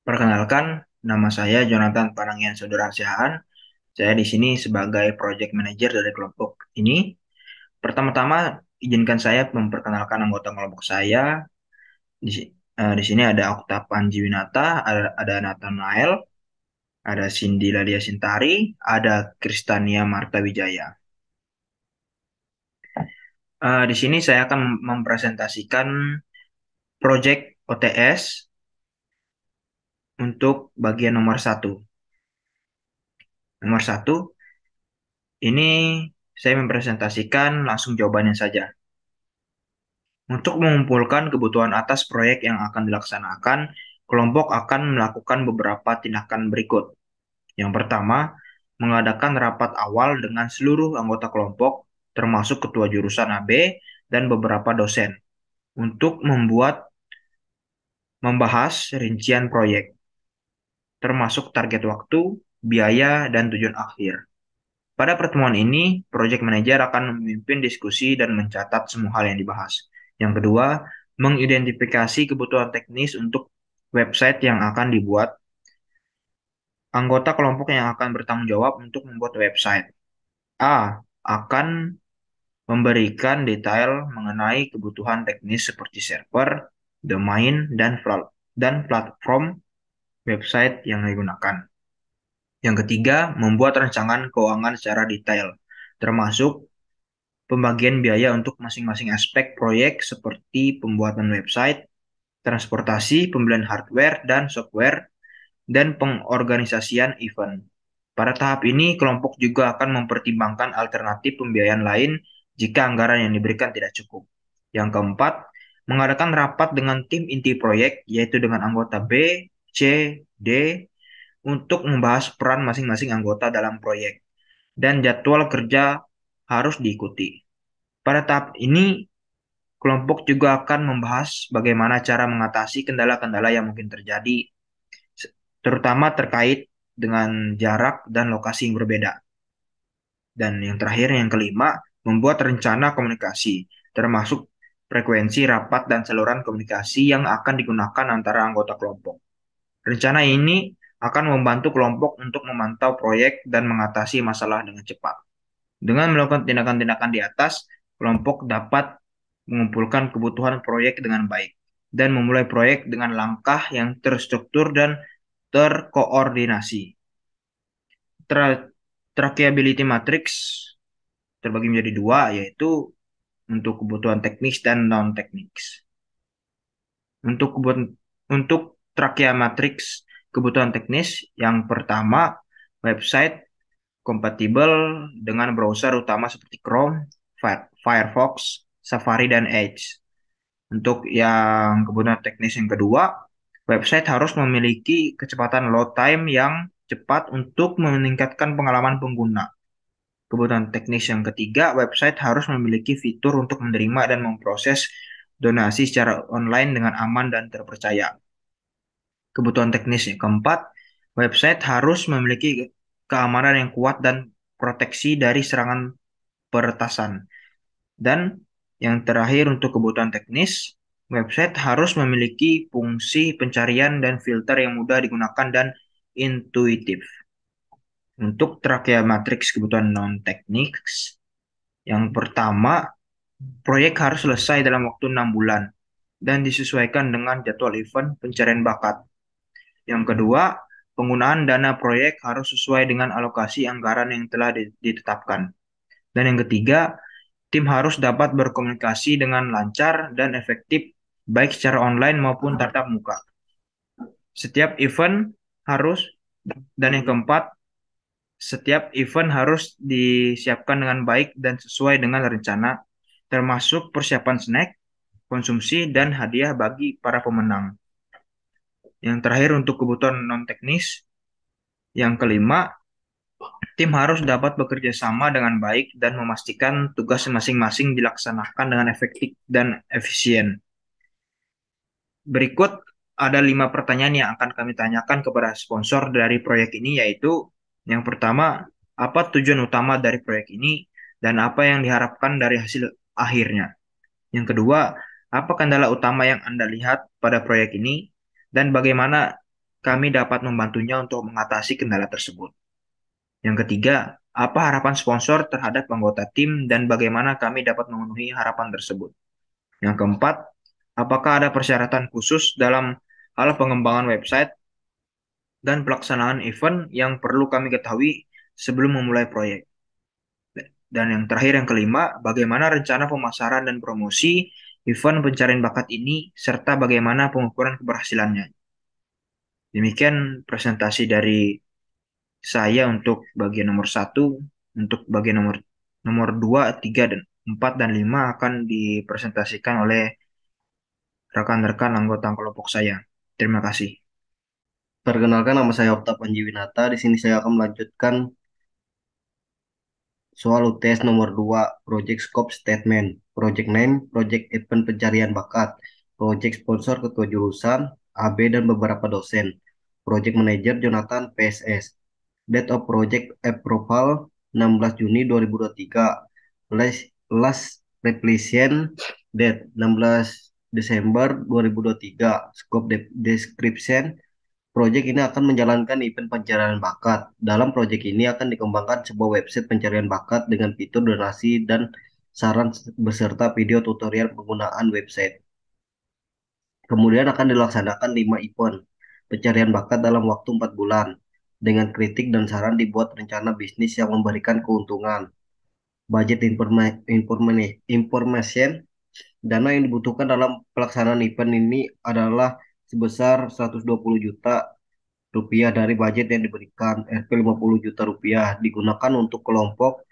Perkenalkan, nama saya Jonathan Panangian Saudara Sihaan. Saya di sini sebagai Project Manager dari kelompok ini. Pertama-tama, izinkan saya memperkenalkan anggota kelompok saya. Di sini ada Okta Panjiwinata, ada Nathanael, ada Cindy Ladia Sintari, ada Kristania Marta Wijaya. Di sini saya akan mempresentasikan Project OTS untuk bagian nomor satu. Nomor satu, ini saya mempresentasikan langsung jawabannya saja. Untuk mengumpulkan kebutuhan atas proyek yang akan dilaksanakan, kelompok akan melakukan beberapa tindakan berikut. Yang pertama, mengadakan rapat awal dengan seluruh anggota kelompok, termasuk ketua jurusan AB dan beberapa dosen, untuk membahas rincian proyek, termasuk target waktu, biaya, dan tujuan akhir. Pada pertemuan ini, Project Manager akan memimpin diskusi dan mencatat semua hal yang dibahas. Yang kedua, mengidentifikasi kebutuhan teknis untuk website yang akan dibuat. Anggota kelompok yang akan bertanggung jawab untuk membuat website. A. Akan memberikan detail mengenai kebutuhan teknis seperti server, domain, dan platform website yang digunakan. Yang ketiga, membuat rancangan keuangan secara detail, termasuk pembagian biaya untuk masing-masing aspek proyek seperti pembuatan website, transportasi, pembelian hardware dan software, dan pengorganisasian event. Pada tahap ini, kelompok juga akan mempertimbangkan alternatif pembiayaan lain jika anggaran yang diberikan tidak cukup. Yang keempat, mengadakan rapat dengan tim inti proyek, yaitu dengan anggota B, C, D, untuk membahas peran masing-masing anggota dalam proyek, dan jadwal kerja harus diikuti. Pada tahap ini, kelompok juga akan membahas bagaimana cara mengatasi kendala-kendala yang mungkin terjadi, terutama terkait dengan jarak dan lokasi yang berbeda. Dan yang terakhir, yang kelima, membuat rencana komunikasi, termasuk frekuensi rapat dan saluran komunikasi yang akan digunakan antara anggota kelompok. Rencana ini akan membantu kelompok untuk memantau proyek dan mengatasi masalah dengan cepat. Dengan melakukan tindakan-tindakan di atas, kelompok dapat mengumpulkan kebutuhan proyek dengan baik dan memulai proyek dengan langkah yang terstruktur dan terkoordinasi. Trackability Matrix terbagi menjadi dua, yaitu untuk kebutuhan teknis dan non-teknis. Untuk kebutuhan untuk trachea matrix kebutuhan teknis, yang pertama, website kompatibel dengan browser utama seperti Chrome, Firefox, Safari, dan Edge. Untuk yang kebutuhan teknis yang kedua, website harus memiliki kecepatan load time yang cepat untuk meningkatkan pengalaman pengguna. Kebutuhan teknis yang ketiga, website harus memiliki fitur untuk menerima dan memproses donasi secara online dengan aman dan terpercaya. Kebutuhan teknis yang keempat, website harus memiliki keamanan yang kuat dan proteksi dari serangan peretasan. Dan yang terakhir, untuk kebutuhan teknis, website harus memiliki fungsi pencarian dan filter yang mudah digunakan dan intuitif. Untuk trachea matrix kebutuhan non-teknis, yang pertama, proyek harus selesai dalam waktu 6 bulan dan disesuaikan dengan jadwal event pencarian bakat. Yang kedua, penggunaan dana proyek harus sesuai dengan alokasi anggaran yang telah ditetapkan. Dan yang ketiga, tim harus dapat berkomunikasi dengan lancar dan efektif, baik secara online maupun tatap muka. Setiap event harus, dan yang keempat, setiap event harus disiapkan dengan baik dan sesuai dengan rencana, termasuk persiapan snack, konsumsi, dan hadiah bagi para pemenang. Yang terakhir, untuk kebutuhan non-teknis, yang kelima, tim harus dapat bekerja sama dengan baik dan memastikan tugas masing-masing dilaksanakan dengan efektif dan efisien. Berikut ada 5 pertanyaan yang akan kami tanyakan kepada sponsor dari proyek ini, yaitu yang pertama, apa tujuan utama dari proyek ini dan apa yang diharapkan dari hasil akhirnya? Yang kedua, apa kendala utama yang Anda lihat pada proyek ini dan bagaimana kami dapat membantunya untuk mengatasi kendala tersebut. Yang ketiga, apa harapan sponsor terhadap anggota tim dan bagaimana kami dapat memenuhi harapan tersebut. Yang keempat, apakah ada persyaratan khusus dalam hal pengembangan website dan pelaksanaan event yang perlu kami ketahui sebelum memulai proyek. Dan yang terakhir, yang kelima, bagaimana rencana pemasaran dan promosi event pencarian bakat ini, serta bagaimana pengukuran keberhasilannya. Demikian presentasi dari saya untuk bagian nomor satu. Untuk bagian nomor nomor 2, 3, dan 4 dan 5 akan dipresentasikan oleh rekan-rekan anggota kelompok saya. Terima kasih. Perkenalkan, nama saya Okta Panjiwinata. Di sini saya akan melanjutkan soal UTS nomor 2, Project Scope Statement. Project Name, Project Event Pencarian Bakat. Project Sponsor Ketua Jurusan, AB dan beberapa dosen. Project Manager Jonathan, PSS. Date of Project Approval 16 Juni 2023. Last, last Repletion Date 16 Desember 2023. Scope Description. Proyek ini akan menjalankan event pencarian bakat. Dalam proyek ini akan dikembangkan sebuah website pencarian bakat dengan fitur donasi dan saran beserta video tutorial penggunaan website. Kemudian akan dilaksanakan 5 event pencarian bakat dalam waktu 4 bulan. Dengan kritik dan saran dibuat rencana bisnis yang memberikan keuntungan. Budget information, dana yang dibutuhkan dalam pelaksanaan event ini adalah sebesar 120 juta rupiah dari budget yang diberikan. Rp 50 juta rupiah digunakan untuk kelompok,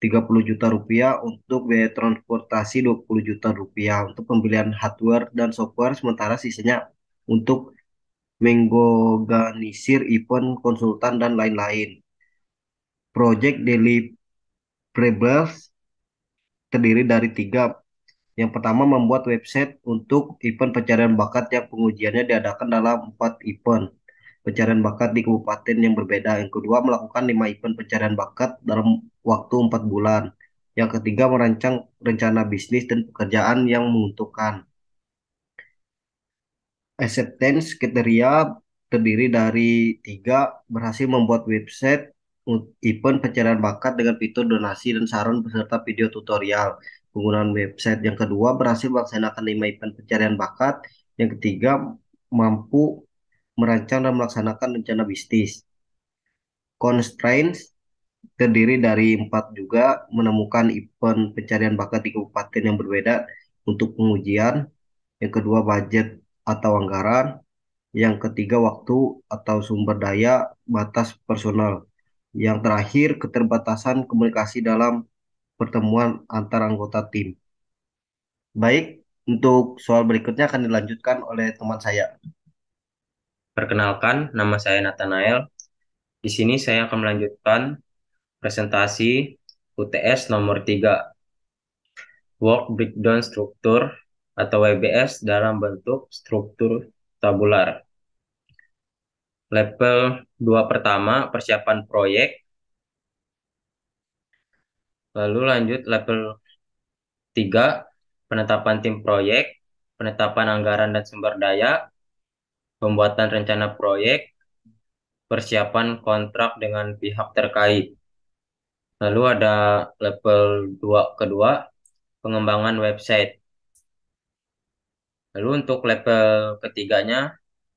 30 juta rupiah untuk biaya transportasi, 20 juta rupiah untuk pembelian hardware dan software, sementara sisanya untuk mengorganisir event, konsultan, dan lain-lain. Project deliverables terdiri dari tiga. Yang pertama, membuat website untuk event pencarian bakat yang pengujiannya diadakan dalam 4 event pencarian bakat di kabupaten yang berbeda. Yang kedua, melakukan 5 event pencarian bakat dalam waktu 4 bulan. Yang ketiga, merancang rencana bisnis dan pekerjaan yang menguntungkan. Acceptance kriteria terdiri dari tiga, berhasil membuat website event pencarian bakat dengan fitur donasi dan saran beserta video tutorial penggunaan website. Yang kedua, berhasil melaksanakan 5 event pencarian bakat. Yang ketiga, mampu merancang dan melaksanakan rencana bisnis. Constraints terdiri dari 4 juga, menemukan event pencarian bakat di kabupaten yang berbeda untuk pengujian. Yang kedua, budget atau anggaran. Yang ketiga, waktu atau sumber daya, batas personal. Yang terakhir, keterbatasan komunikasi dalam pertemuan antar anggota tim. Baik, untuk soal berikutnya akan dilanjutkan oleh teman saya. Perkenalkan, nama saya Nathanael. Di sini saya akan melanjutkan presentasi UTS nomor 3, Work Breakdown Structure atau WBS dalam bentuk struktur tabular. Level 2 pertama, persiapan proyek. Lalu lanjut level 3, penetapan tim proyek, penetapan anggaran dan sumber daya, pembuatan rencana proyek, persiapan kontrak dengan pihak terkait. Lalu ada level 2 kedua, pengembangan website. Lalu untuk level ketiganya,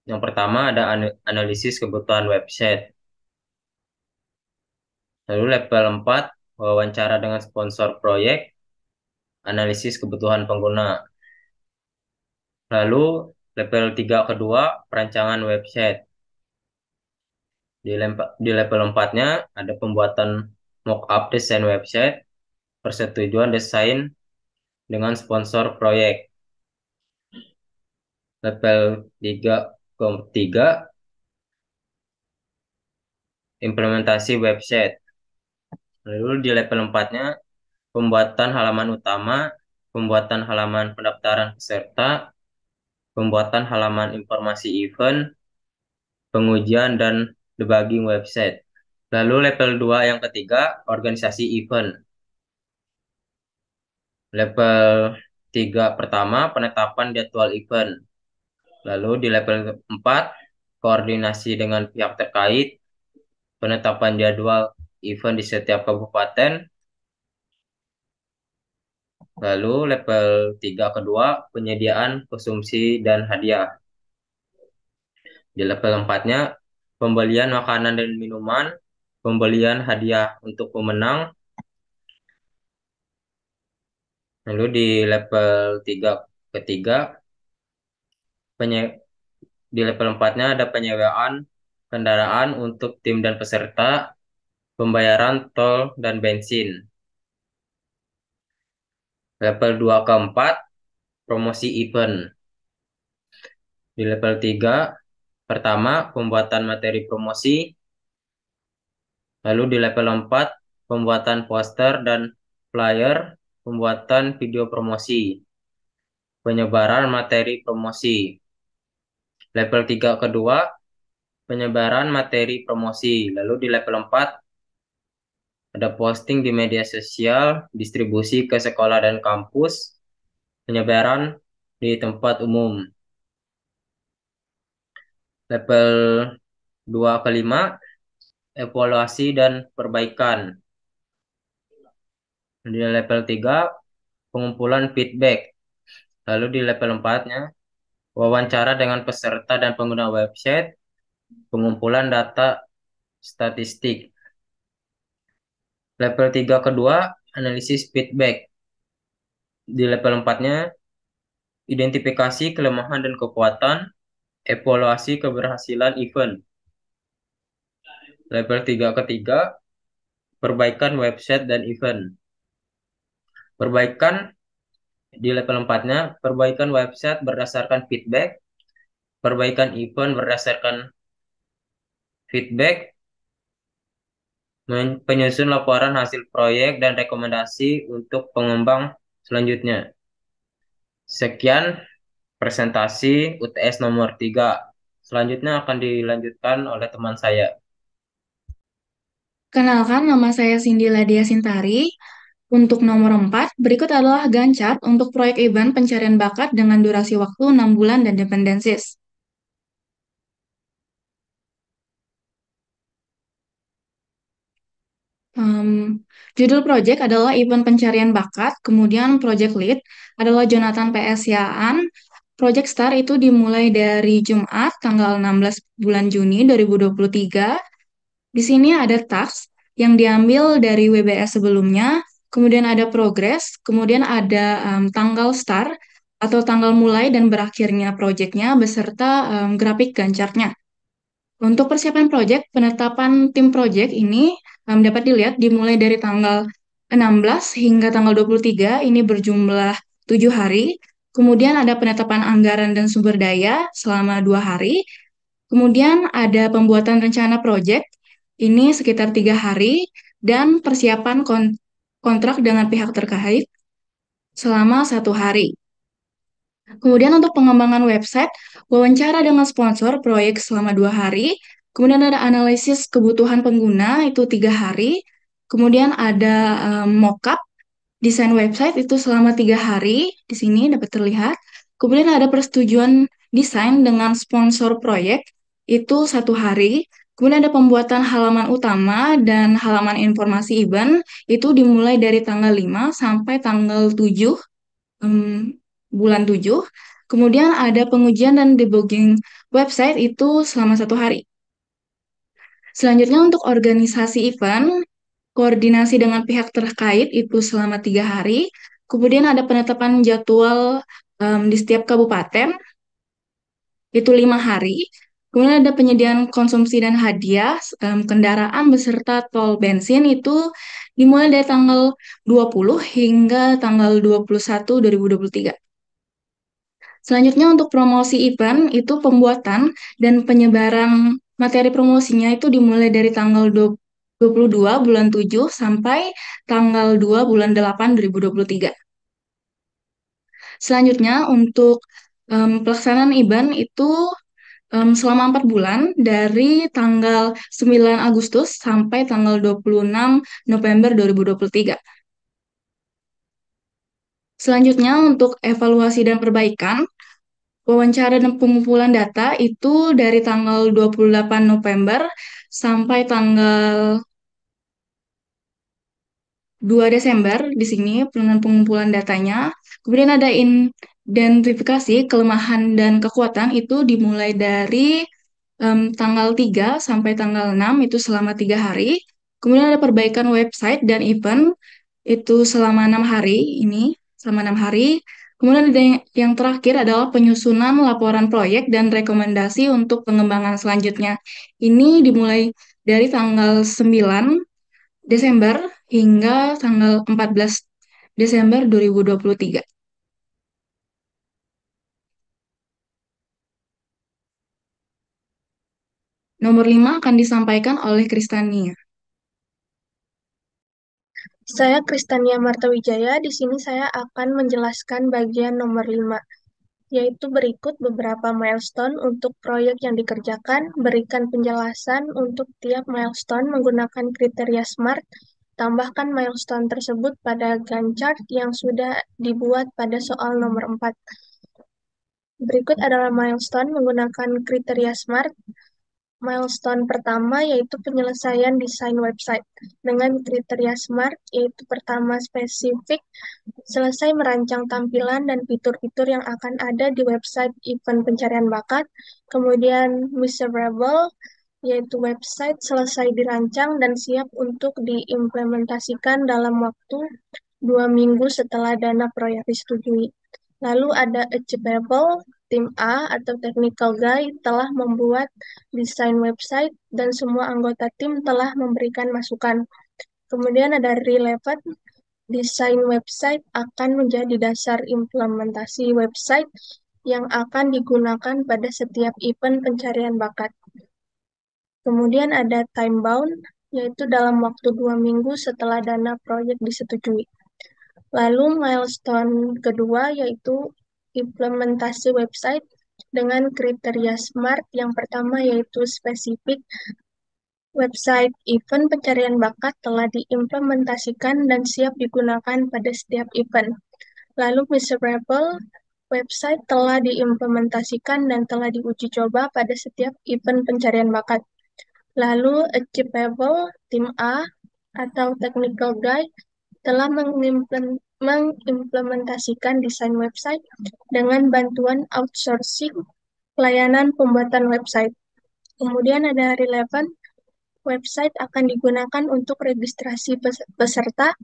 yang pertama ada analisis kebutuhan website. Lalu level 4, wawancara dengan sponsor proyek, analisis kebutuhan pengguna. Lalu level 3 kedua, perancangan website. Di level 4-nya ada pembuatan mock-up desain website, persetujuan desain dengan sponsor proyek. Level 3 ke 3, implementasi website. Lalu di level 4-nya, pembuatan halaman utama, pembuatan halaman pendaftaran peserta, pembuatan halaman informasi event, pengujian dan debugging website. Lalu level 2 yang ketiga, organisasi event. Level 3 pertama, penetapan jadwal event. Lalu di level 4, koordinasi dengan pihak terkait, penetapan jadwal event di setiap kabupaten. Lalu level 3 kedua, penyediaan konsumsi dan hadiah. Di level 4-nya, pembelian makanan dan minuman, pembelian hadiah untuk pemenang. Lalu di level 3 ketiga, penye- di level 4-nya ada penyewaan kendaraan untuk tim dan peserta, pembayaran tol dan bensin. Level 2 ke 4, promosi event. Di level 3, pertama, pembuatan materi promosi. Lalu di level 4, pembuatan poster dan flyer, pembuatan video promosi, penyebaran materi promosi. Level 3 kedua, penyebaran materi promosi. Lalu di level 4, ada posting di media sosial, distribusi ke sekolah dan kampus, penyebaran di tempat umum. Level 2 ke 5, evaluasi dan perbaikan. Di level 3, pengumpulan feedback. Lalu di level 4-nya, wawancara dengan peserta dan pengguna website, pengumpulan data statistik. Level 3 kedua, analisis feedback. Di level 4-nya, identifikasi kelemahan dan kekuatan, evaluasi keberhasilan event. Level 3 ketiga, perbaikan website dan event. Perbaikan di level 4-nya, perbaikan website berdasarkan feedback, perbaikan event berdasarkan feedback, penyusun laporan hasil proyek dan rekomendasi untuk pengembang selanjutnya. Sekian presentasi UTS nomor 3. Selanjutnya akan dilanjutkan oleh teman saya. Kenalkan, nama saya Cindy Ladia Sintari. Untuk nomor 4, berikut adalah Gancat untuk proyek event pencarian bakat dengan durasi waktu 6 bulan dan dependencies. Judul proyek adalah event pencarian bakat, kemudian project lead adalah Jonathan PS Yaan. Project Start itu dimulai dari Jumat tanggal 16 bulan Juni 2023. Di sini ada task yang diambil dari WBS sebelumnya, kemudian ada progress, kemudian ada tanggal start atau tanggal mulai dan berakhirnya proyeknya beserta grafik gancarnya. Untuk persiapan proyek, penetapan tim proyek ini dapat dilihat dimulai dari tanggal 16 hingga tanggal 23, ini berjumlah 7 hari. Kemudian ada penetapan anggaran dan sumber daya selama 2 hari. Kemudian ada pembuatan rencana proyek, ini sekitar 3 hari, dan persiapan kontrak dengan pihak terkait selama 1 hari. Kemudian untuk pengembangan website, wawancara dengan sponsor proyek selama 2 hari. Kemudian ada analisis kebutuhan pengguna itu 3 hari. Kemudian ada mockup desain website itu selama 3 hari. Di sini dapat terlihat. Kemudian ada persetujuan desain dengan sponsor proyek itu 1 hari. Kemudian ada pembuatan halaman utama dan halaman informasi event itu dimulai dari tanggal 5 sampai tanggal 7 bulan 7. Kemudian ada pengujian dan debugging website itu selama 1 hari. Selanjutnya untuk organisasi event, koordinasi dengan pihak terkait itu selama 3 hari. Kemudian ada penetapan jadwal di setiap kabupaten itu 5 hari. Kemudian ada penyediaan konsumsi dan hadiah kendaraan beserta tol bensin itu dimulai dari tanggal 20 hingga tanggal 21 2023. Selanjutnya untuk promosi event itu pembuatan dan penyebaran materi promosinya itu dimulai dari tanggal 22 bulan 7 sampai tanggal 2 bulan 8 2023. Selanjutnya untuk pelaksanaan event itu selama 4 bulan dari tanggal 9 Agustus sampai tanggal 26 November 2023. Selanjutnya untuk evaluasi dan perbaikan, Wawancara dan pengumpulan data itu dari tanggal 28 November sampai tanggal 2 Desember di sini pengumpulan datanya. Kemudian ada identifikasi kelemahan dan kekuatan itu dimulai dari tanggal 3 sampai tanggal 6 itu selama 3 hari. Kemudian ada perbaikan website dan event itu selama 6 hari ini, selama 6 hari. Kemudian ada yang terakhir adalah penyusunan laporan proyek dan rekomendasi untuk pengembangan selanjutnya. Ini dimulai dari tanggal 9 Desember hingga tanggal 14 Desember 2023. Nomor 5 akan disampaikan oleh Kristania. Saya Kristania Martawijaya. Di sini saya akan menjelaskan bagian nomor 5, yaitu berikut beberapa milestone untuk proyek yang dikerjakan. Berikan penjelasan untuk tiap milestone menggunakan kriteria SMART. Tambahkan milestone tersebut pada Gantt chart yang sudah dibuat pada soal nomor 4. Berikut adalah milestone menggunakan kriteria SMART. Milestone pertama yaitu penyelesaian desain website dengan kriteria SMART, yaitu pertama spesifik, selesai merancang tampilan dan fitur-fitur yang akan ada di website event pencarian bakat. Kemudian measurable, yaitu website selesai dirancang dan siap untuk diimplementasikan dalam waktu 2 minggu setelah dana proyek disetujui. Lalu ada achievable, tim A atau technical guy telah membuat desain website dan semua anggota tim telah memberikan masukan. Kemudian ada relevant, desain website akan menjadi dasar implementasi website yang akan digunakan pada setiap event pencarian bakat. Kemudian ada time bound, yaitu dalam waktu 2 minggu setelah dana proyek disetujui. Lalu milestone kedua yaitu implementasi website dengan kriteria SMART. Yang pertama yaitu spesifik, website event pencarian bakat telah diimplementasikan dan siap digunakan pada setiap event. Lalu measurable, website telah diimplementasikan dan telah diuji coba pada setiap event pencarian bakat. Lalu achievable, tim A atau technical guy telah mengimplementasikan desain website dengan bantuan outsourcing pelayanan pembuatan website. Kemudian ada relevant, website akan digunakan untuk registrasi peserta,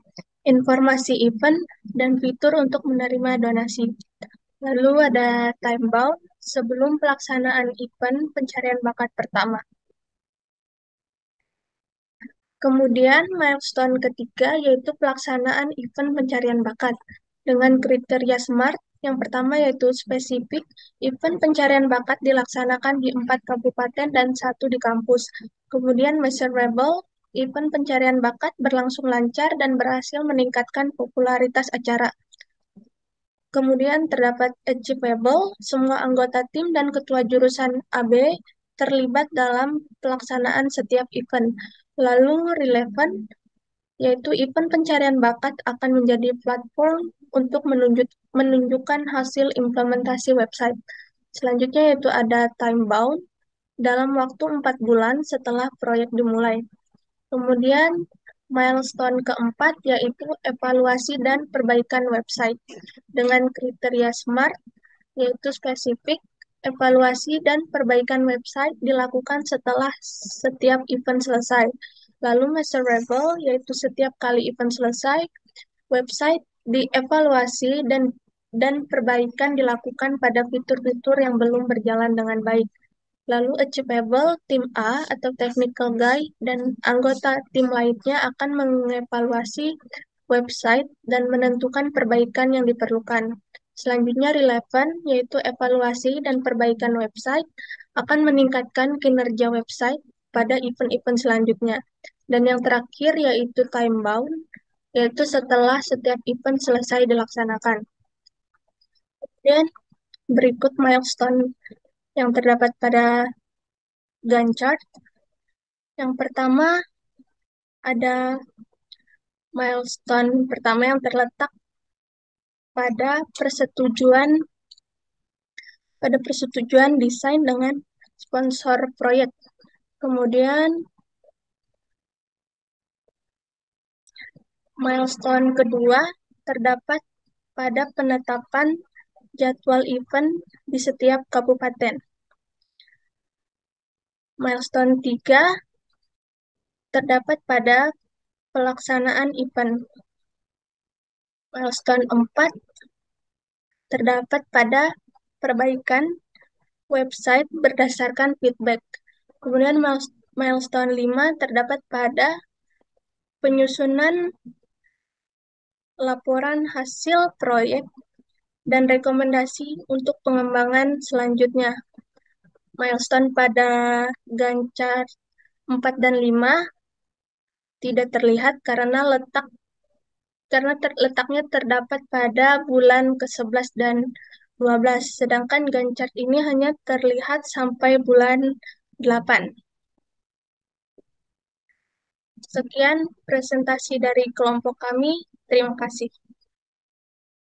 informasi event, dan fitur untuk menerima donasi. Lalu ada time bound, sebelum pelaksanaan event pencarian bakat pertama. Kemudian milestone ketiga yaitu pelaksanaan event pencarian bakat dengan kriteria SMART. Yang pertama yaitu spesifik, event pencarian bakat dilaksanakan di 4 kabupaten dan 1 di kampus. Kemudian measurable, event pencarian bakat berlangsung lancar dan berhasil meningkatkan popularitas acara. Kemudian terdapat achievable, semua anggota tim dan ketua jurusan AB terlibat dalam pelaksanaan setiap event. Lalu relevant, yaitu event pencarian bakat akan menjadi platform untuk menunjukkan hasil implementasi website. Selanjutnya yaitu ada time bound, dalam waktu 4 bulan setelah proyek dimulai. Kemudian milestone keempat yaitu evaluasi dan perbaikan website dengan kriteria SMART, yaitu spesifik, evaluasi dan perbaikan website dilakukan setelah setiap event selesai. Lalu measurable, yaitu setiap kali event selesai, website dievaluasi dan perbaikan dilakukan pada fitur-fitur yang belum berjalan dengan baik. Lalu achievable, tim A atau technical guy dan anggota tim lainnya akan mengevaluasi website dan menentukan perbaikan yang diperlukan. Selanjutnya relevant, yaitu evaluasi dan perbaikan website akan meningkatkan kinerja website pada event-event selanjutnya. Dan yang terakhir yaitu time bound, yaitu setelah setiap event selesai dilaksanakan. Kemudian berikut milestone yang terdapat pada Gantt chart. Yang pertama ada milestone pertama yang terletak pada persetujuan pada persetujuan desain dengan sponsor proyek. Kemudian milestone kedua terdapat pada penetapan jadwal event di setiap kabupaten. Milestone 3 terdapat pada pelaksanaan event. Milestone 4 terdapat pada perbaikan website berdasarkan feedback. Kemudian milestone 5 terdapat pada penyusunan laporan hasil proyek dan rekomendasi untuk pengembangan selanjutnya. Milestone pada Gancar 4 dan 5 tidak terlihat karena letaknya terdapat pada bulan ke-11 dan 12, sedangkan Gancar ini hanya terlihat sampai bulan 8. Sekian presentasi dari kelompok kami. Terima kasih.